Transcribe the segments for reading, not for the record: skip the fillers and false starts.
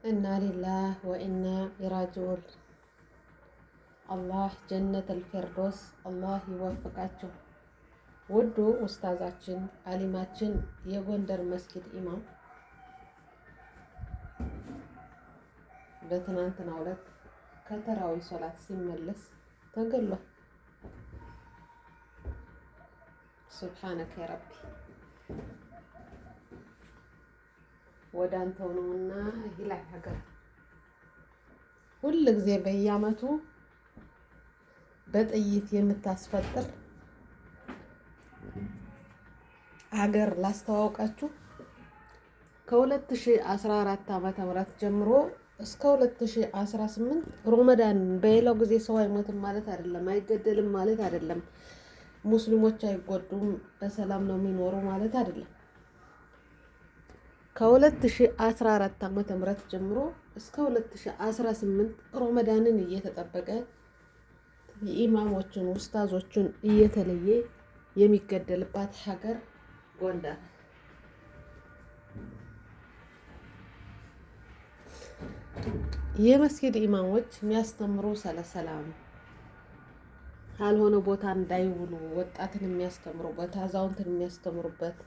ኢና ሊላህ ወኢና ኢራጂዑን። አላህ ጀነተል ፊርዶስ አላህ ይወፍቃቸው። ውዱ ኡስታዛችን አሊማችን የጎንደር መስጊድ ኢማም በትናንትናው ዕለት ከተራዊ ሶላት ሲመለስ ተገሏል። ሱብሓነከ ያ ረቢ ወደ አንተው ነውና ይላል ሀገር ሁል ጊዜ በየዓመቱ በጥይት የምታስፈጥር ሀገር ላስተዋውቃችሁ። ከ2014 ዓመተ ምህረት ጀምሮ እስከ 2018 ሮመዳን በሌላው ጊዜ ሰው አይሞትም ማለት አይደለም፣ አይገደልም ማለት አይደለም፣ ሙስሊሞች አይጎዱም በሰላም ነው የሚኖሩ ማለት አይደለም። ከ2014 ዓመተ ምህረት ጀምሮ እስከ 2018 ሮመዳንን እየተጠበቀ የኢማሞችን ኡስታዞችን እየተለየ የሚገደልባት ሀገር ጎንደር። የመስጊድ ኢማሞች የሚያስተምሩ ስለ ሰላም ካልሆነ ቦታ እንዳይውሉ ወጣትን የሚያስተምሩበት፣ አዛውንትን የሚያስተምሩበት፣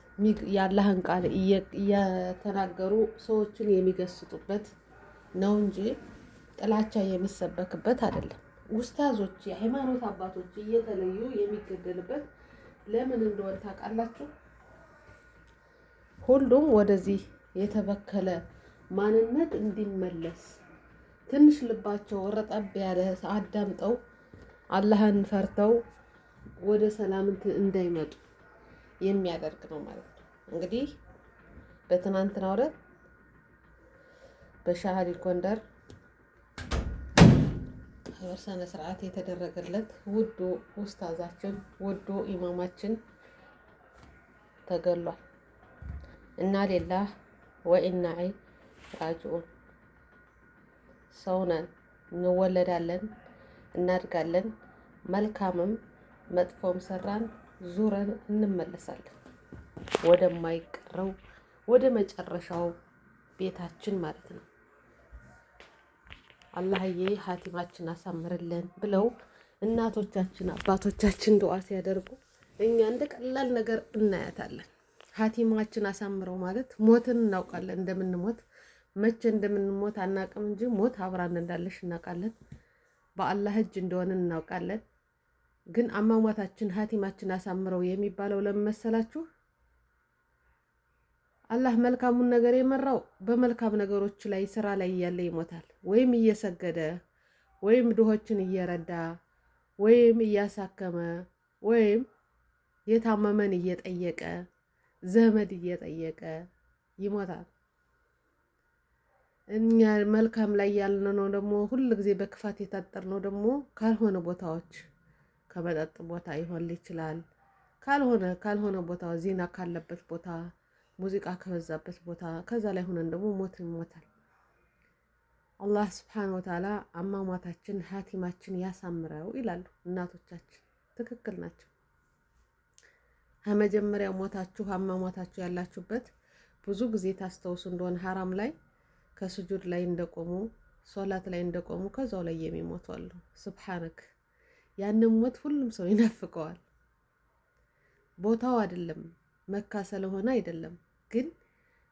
የአላህን ቃል እየተናገሩ ሰዎችን የሚገስጡበት ነው እንጂ ጥላቻ የሚሰበክበት አይደለም። ኡስታዞች የሃይማኖት አባቶች እየተለዩ የሚገደልበት ለምን እንደሆነ ታውቃላችሁ? ሁሉም ወደዚህ የተበከለ ማንነት እንዲመለስ ትንሽ ልባቸው ረጠብ ያለ አዳምጠው አላህን ፈርተው ወደ ሰላም እንዳይመጡ የሚያደርግ ነው ማለት ነው። እንግዲህ በትናንትናው ዕለት በሻህሪ ጎንደር በስነ ስርዓት የተደረገለት ውዱ ኡስታዛችን ውዱ ኢማማችን ተገሏል። እና ሊላህ ወኢና ራጂዑን። ሰው ነን፣ እንወለዳለን፣ እናድጋለን። መልካምም መጥፎም ሰራን ዙረን እንመለሳለን ወደማይቀረው ወደ መጨረሻው ቤታችን ማለት ነው። አላህዬ ሀቲማችን አሳምርልን ብለው እናቶቻችን አባቶቻችን ዱዓ ሲያደርጉ እኛ እንደ ቀላል ነገር እናያታለን። ሀቲማችን አሳምረው ማለት ሞትን እናውቃለን፣ እንደምንሞት መቼ እንደምንሞት አናውቅም እንጂ ሞት አብራን እንዳለሽ እናውቃለን። በአላህ እጅ እንደሆነ እናውቃለን። ግን አሟሟታችን ሀቲማችን አሳምረው የሚባለው ለምን መሰላችሁ? አላህ መልካሙን ነገር የመራው በመልካም ነገሮች ላይ ስራ ላይ እያለ ይሞታል። ወይም እየሰገደ ወይም ድሆችን እየረዳ ወይም እያሳከመ ወይም የታመመን እየጠየቀ ዘመድ እየጠየቀ ይሞታል። እኛ መልካም ላይ ያልነው ደግሞ ሁል ጊዜ በክፋት የታጠርነው ደግሞ ካልሆነ ቦታዎች ከመጠጥ ቦታ ይሆን ይችላል። ካልሆነ ቦታ ዜና ካለበት ቦታ ሙዚቃ ከበዛበት ቦታ ከዛ ላይ ሆነን ደግሞ ሞት ይሞታል። አላህ ስብሓን ወተዓላ አሟሟታችን ሀቲማችን ያሳምረው ይላሉ እናቶቻችን። ትክክል ናቸው። ከመጀመሪያው ሞታችሁ አሟሟታችሁ ያላችሁበት ብዙ ጊዜ ታስተውሱ እንደሆነ ሀራም ላይ ከስጁድ ላይ እንደቆሙ ሶላት ላይ እንደቆሙ ከዛው ላይ የሚሞቱ አሉ። ሱብሃንክ ያንን ሞት ሁሉም ሰው ይናፍቀዋል። ቦታው አይደለም መካ ስለሆነ አይደለም፣ ግን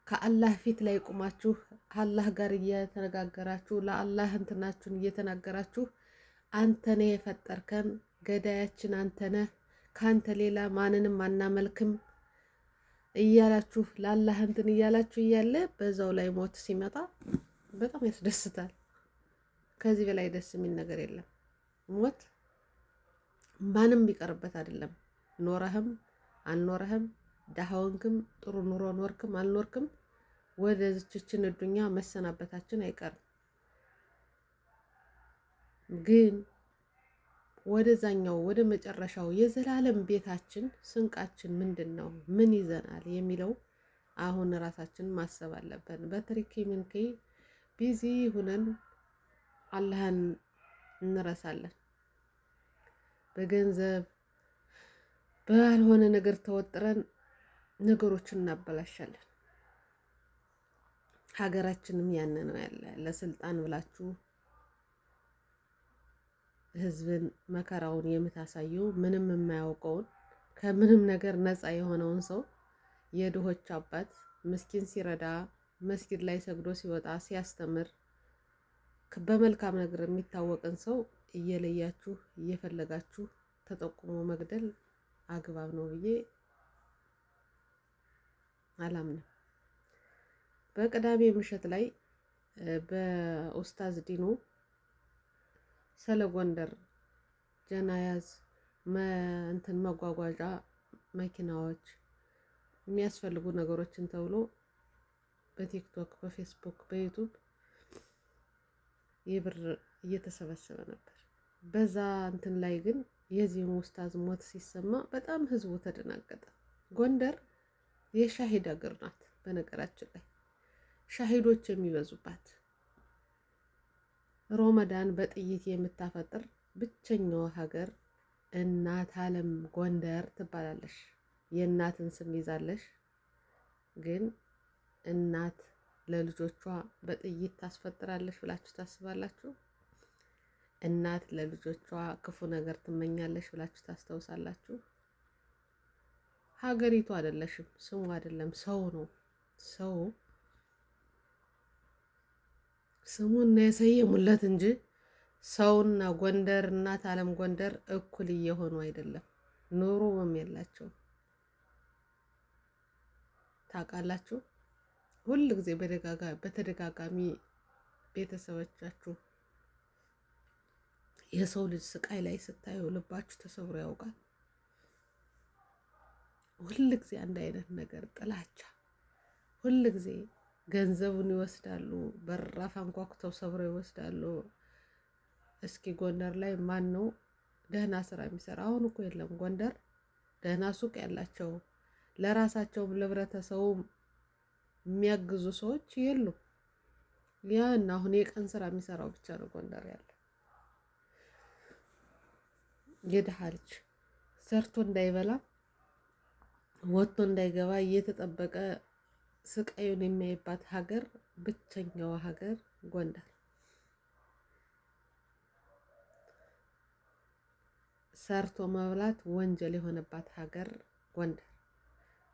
ከአላህ ፊት ላይ ቁማችሁ አላህ ጋር እየተነጋገራችሁ ለአላህ እንትናችሁን እየተናገራችሁ አንተነ የፈጠርከን ገዳያችን አንተነህ ካንተ ሌላ ማንንም አናመልክም እያላችሁ ለአላህ እንትን እያላችሁ እያለ በዛው ላይ ሞት ሲመጣ በጣም ያስደስታል። ከዚህ በላይ ደስ የሚል ነገር የለም። ሞት ማንም ቢቀርበት አይደለም። ኖረህም አልኖረህም ደሃውንክም ጥሩ ኑሮ ኖርክም አልኖርክም ወደ ዝችችን ዱንያ መሰናበታችን አይቀርም። ግን ወደዛኛው ወደ መጨረሻው የዘላለም ቤታችን ስንቃችን ምንድን ነው? ምን ይዘናል? የሚለው አሁን ራሳችን ማሰብ አለብን። በትሪኪ ምንኪ ቢዚ ሁነን አላህን እንረሳለን። በገንዘብ ባልሆነ ነገር ተወጥረን ነገሮችን እናበላሻለን። ሀገራችንም ያን ነው ያለ። ለስልጣን ብላችሁ ህዝብን መከራውን የምታሳዩ ምንም የማያውቀውን ከምንም ነገር ነፃ የሆነውን ሰው የድሆች አባት ምስኪን ሲረዳ መስጊድ ላይ ሰግዶ ሲወጣ ሲያስተምር በመልካም ነገር የሚታወቅን ሰው እየለያችሁ እየፈለጋችሁ ተጠቁሞ መግደል አግባብ ነው ብዬ አላምንም። በቅዳሜ ምሽት ላይ በኡስታዝ ዲኑ ስለ ጎንደር ጀናያዝ እንትን መጓጓዣ መኪናዎች የሚያስፈልጉ ነገሮችን ተብሎ በቲክቶክ፣ በፌስቡክ፣ በዩቱብ የብር እየተሰበሰበ ነበር። በዛ እንትን ላይ ግን የዚህም ኡስታዝ ሞት ሲሰማ በጣም ህዝቡ ተደናገጠ። ጎንደር የሻሂድ ሀገር ናት። በነገራችን ላይ ሻሂዶች የሚበዙባት ሮመዳን በጥይት የምታፈጥር ብቸኛዋ ሀገር እናት ዓለም ጎንደር ትባላለሽ። የእናትን ስም ይዛለሽ፣ ግን እናት ለልጆቿ በጥይት ታስፈጥራለሽ ብላችሁ ታስባላችሁ? እናት ለልጆቿ ክፉ ነገር ትመኛለሽ ብላችሁ ታስታውሳላችሁ? ሀገሪቱ አይደለሽም፣ ስሙ አይደለም፣ ሰው ነው። ሰው ስሙን ነው የሰየሙለት እንጂ ሰውና ጎንደር እናት ዓለም ጎንደር እኩል እየሆኑ አይደለም። ኑሮም የላቸው። ታውቃላችሁ? ሁል ጊዜ በተደጋጋሚ ቤተሰቦቻችሁ የሰው ልጅ ስቃይ ላይ ስታዩ ልባችሁ ተሰብሮ ያውቃል? ሁል ጊዜ አንድ አይነት ነገር ጥላቻ፣ ሁል ጊዜ ገንዘቡን ይወስዳሉ፣ በራፍ አንኳኩተው ሰብረው ይወስዳሉ። እስኪ ጎንደር ላይ ማን ነው ደህና ስራ የሚሰራ? አሁን እኮ የለም ጎንደር ደህና ሱቅ ያላቸው ለራሳቸውም ለህብረተሰቡ የሚያግዙ ሰዎች የሉም። ያን አሁን የቀን ስራ የሚሰራው ብቻ ነው ጎንደር ያለ። የድሃ ልጅ ሰርቶ እንዳይበላ ወጥቶ እንዳይገባ እየተጠበቀ ስቃዩን የሚያይባት ሀገር ብቸኛዋ ሀገር ጎንደር። ሰርቶ መብላት ወንጀል የሆነባት ሀገር ጎንደር።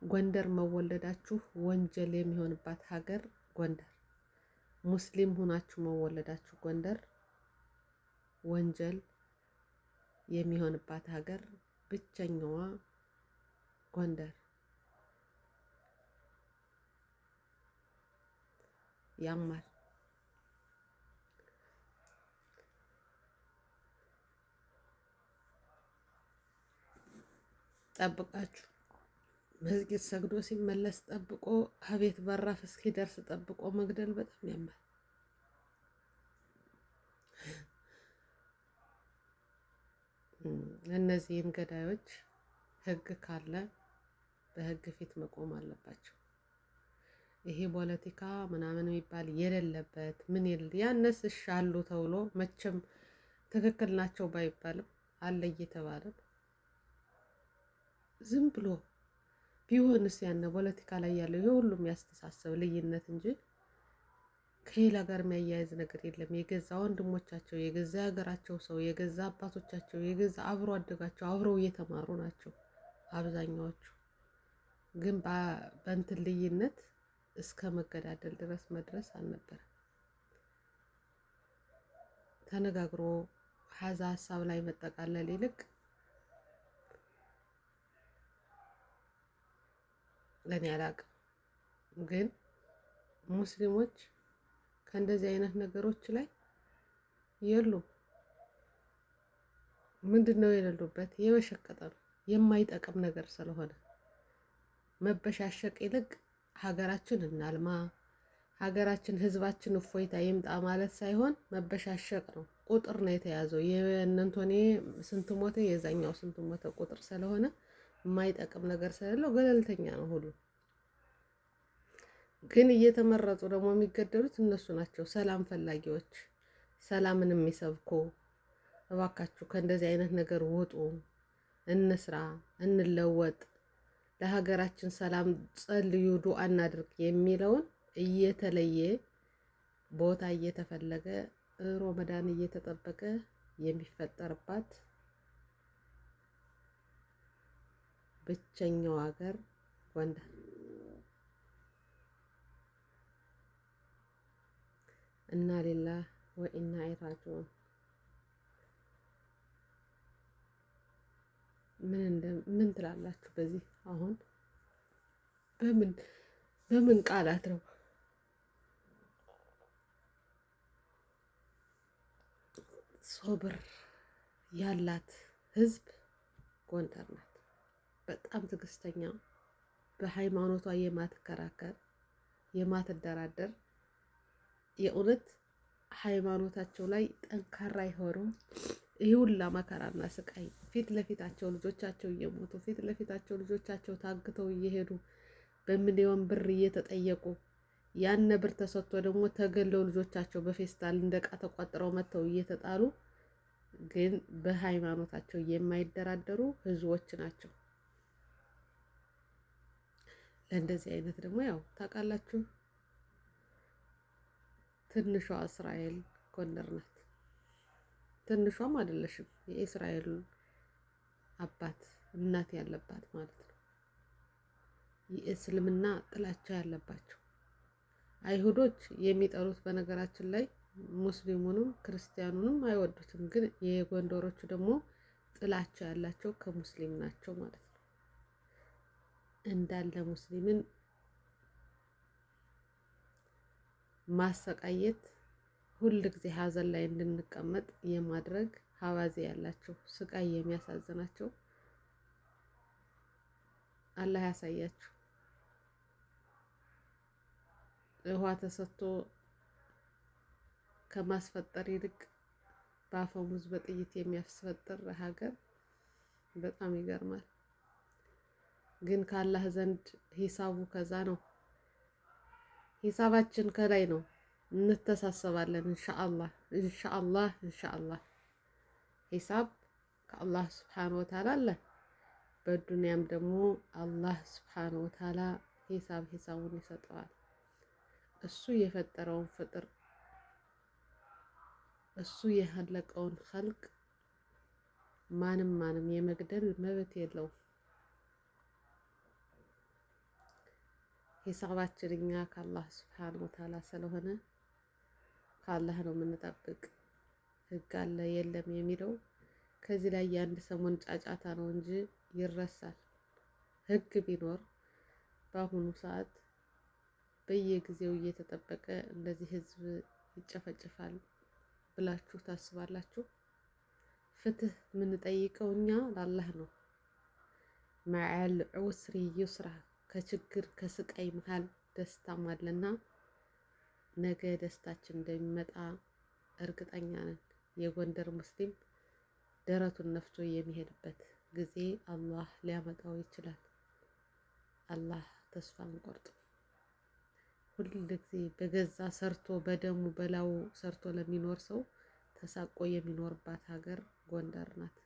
ጎንደር መወለዳችሁ ወንጀል የሚሆንባት ሀገር ጎንደር። ሙስሊም ሆናችሁ መወለዳችሁ ጎንደር ወንጀል የሚሆንባት ሀገር ብቸኛዋ ጎንደር። ያማል። ጠብቃችሁ መስጊድ ሰግዶ ሲመለስ ጠብቆ ከቤት በራፍ እስኪደርስ ጠብቆ መግደል በጣም ያማል። እነዚህን ገዳዮች ህግ ካለ በህግ ፊት መቆም አለባቸው። ይሄ ፖለቲካ ምናምን የሚባል የሌለበት ምን ያነስ አሉ ተብሎ መቼም ትክክል ናቸው ባይባልም አለ እየተባለ ዝም ብሎ ቢሆንስ ያነ ፖለቲካ ላይ ያለው የሁሉም ያስተሳሰብ ልዩነት እንጂ ከሌላ ጋር የሚያያይዝ ነገር የለም። የገዛ ወንድሞቻቸው፣ የገዛ ሀገራቸው ሰው፣ የገዛ አባቶቻቸው፣ የገዛ አብሮ አደጋቸው አብረው እየተማሩ ናቸው አብዛኛዎቹ። ግን በእንትን ልዩነት እስከ መገዳደል ድረስ መድረስ አልነበረም። ተነጋግሮ ሀሳብ ላይ መጠቃለል ይልቅ ለኔ አላቅም። ግን ሙስሊሞች ከእንደዚህ አይነት ነገሮች ላይ የሉም። ምንድነው የሌሉበት? የበሸቀጠ ነው የማይጠቅም ነገር ስለሆነ መበሻሸቅ ይልቅ ሀገራችን እናልማ፣ ሀገራችን ህዝባችን እፎይታ ይምጣ ማለት ሳይሆን መበሻሸቅ ነው። ቁጥር ነው የተያዘው። የእነንቶኔ ስንት ሞተ የዛኛው ስንት ሞተ ቁጥር ስለሆነ የማይጠቅም ነገር ስለሌለው ገለልተኛ ነው ሁሉ። ግን እየተመረጡ ደግሞ የሚገደሉት እነሱ ናቸው። ሰላም ፈላጊዎች፣ ሰላምን የሚሰብኩ። እባካችሁ ከእንደዚህ አይነት ነገር ውጡ፣ እንስራ፣ እንለወጥ፣ ለሀገራችን ሰላም ጸልዩ፣ ዱአ እናድርግ የሚለውን እየተለየ ቦታ እየተፈለገ ሮመዳን እየተጠበቀ የሚፈጠርባት ብቸኛው ሀገር ጎንደር እና ሊላህ ወኢና ኢራጂዑን። ምን ትላላችሁ? በዚህ አሁን በምን ቃላት ነው ሶብር ያላት ህዝብ ጎንደር ናት። በጣም ትዕግስተኛ፣ በሃይማኖቷ የማትከራከር የማትደራደር፣ የእውነት ሃይማኖታቸው ላይ ጠንካራ የሆነው ይህ ሁላ መከራና ስቃይ ፊት ለፊታቸው ልጆቻቸው እየሞቱ ፊት ለፊታቸው ልጆቻቸው ታግተው እየሄዱ በሚሊዮን ብር እየተጠየቁ ያን ብር ተሰጥቶ ደግሞ ተገለው ልጆቻቸው በፌስታል እንደ ዕቃ ተቋጥረው መጥተው እየተጣሉ ግን በሃይማኖታቸው የማይደራደሩ ህዝቦች ናቸው። ለእንደዚህ አይነት ደግሞ ያው ታውቃላችሁ ትንሿ እስራኤል ጎንደር ናት። ትንሿም አይደለሽም፣ የእስራኤል አባት እናት ያለባት ማለት ነው። የእስልምና ጥላቻ ያለባቸው አይሁዶች የሚጠሩት በነገራችን ላይ ሙስሊሙንም ክርስቲያኑንም አይወዱትም፣ ግን የጎንደሮቹ ደግሞ ጥላቻ ያላቸው ከሙስሊም ናቸው ማለት ነው። እንዳለ ሙስሊምን ማሰቃየት፣ ሁል ጊዜ ሀዘን ላይ እንድንቀመጥ የማድረግ ሀዋዜ ያላቸው ስቃይ የሚያሳዝናቸው አላህ ያሳያችሁ። ውሃ ተሰጥቶ ከማስፈጠር ይልቅ በአፈሙዝ በጥይት የሚያስፈጥር ሀገር በጣም ይገርማል። ግን ከአላህ ዘንድ ሂሳቡ ከዛ ነው። ሂሳባችን ከላይ ነው። እንተሳሰባለን ኢንሻአላህ ኢንሻአላህ ኢንሻአላህ። ሂሳብ ከአላህ ስብሓን ወተዓላ አለ። በዱንያም ደግሞ አላህ ስብሓን ወተዓላ ሂሳቡን ይሰጠዋል። እሱ የፈጠረውን ፍጥር እሱ የኸለቀውን ኸልቅ ማንም የመግደል መብት የለውም። ሂሳባችን እኛ ከአላህ ስብሓን ወተዓላ ስለሆነ ከአላህ ነው የምንጠብቅ። ህግ አለ የለም የሚለው ከዚህ ላይ የአንድ ሰሞን ጫጫታ ነው እንጂ ይረሳል። ህግ ቢኖር በአሁኑ ሰዓት በየጊዜው እየተጠበቀ እንደዚህ ህዝብ ይጨፈጭፋል ብላችሁ ታስባላችሁ? ፍትህ የምንጠይቀው እኛ ለአላህ ነው። መዐል ዑስሪ ዩስራ፣ ከችግር ከስቃይ መሃል ደስታም አለና ነገ ደስታችን እንደሚመጣ እርግጠኛ ነን። የጎንደር ሙስሊም ደረቱን ነፍቶ የሚሄድበት ጊዜ አላህ ሊያመጣው ይችላል። አላህ ተስፋ አንቆርጥም። ሁል ጊዜ በገዛ ሰርቶ በደሙ በላው ሰርቶ ለሚኖር ሰው ተሳቆ የሚኖርባት ሀገር ጎንደር ናት።